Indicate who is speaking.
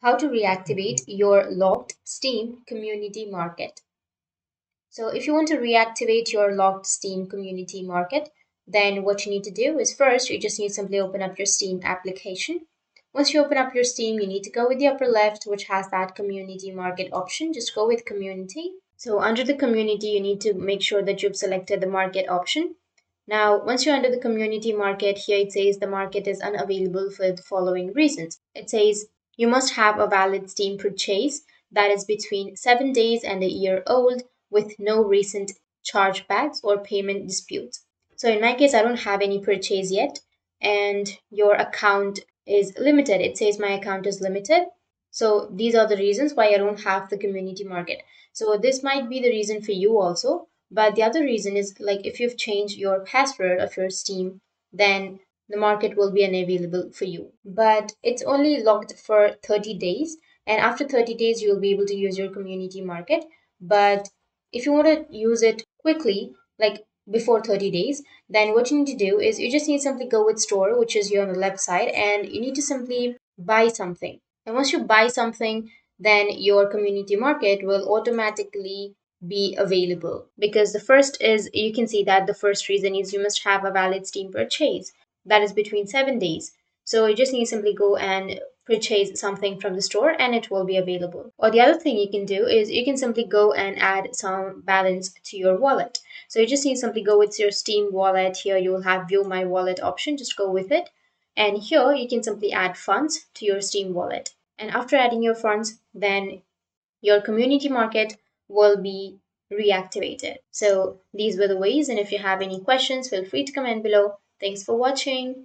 Speaker 1: how to reactivate your locked Steam community market. So if you want to reactivate your locked Steam community market, then what you need to do is first you just need to simply open up your Steam application. Once you open up your Steam, you need to go with the upper left, which has that community market option. Just go with community. So under the community, you need to make sure that you've selected the market option. Now, once you're under the community market, here it says the market is unavailable for the following reasons. It says you must have a valid Steam purchase that is between 7 days and a year old with no recent chargebacks or payment disputes. So in my case, I don't have any purchase yet, and your account is limited. It says my account is limited. So these are the reasons why I don't have the community market. So this might be the reason for you also. But the other reason is like if you've changed your password of your Steam, then the market will be unavailable for you. But it's only locked for 30 days. And after 30 days, you'll be able to use your community market. But if you want to use it quickly, like before 30 days, then what you need to do is you just need to simply go with store, which is here on the left side, and you need to simply buy something. And once you buy something, then your community market will automatically be available. Because the first is you can see that the first reason is you must have a valid Steam purchase that is between 7 days. So you just need to simply go and purchase something from the store and it will be available. Or the other thing you can do is you can simply go and add some balance to your wallet. So you just need to simply go with your Steam wallet. Here you will have view my wallet option, just go with it. And here you can simply add funds to your Steam wallet. And after adding your funds, then your community market will be reactivated. So these were the ways, and if you have any questions, feel free to comment below. Thanks for watching.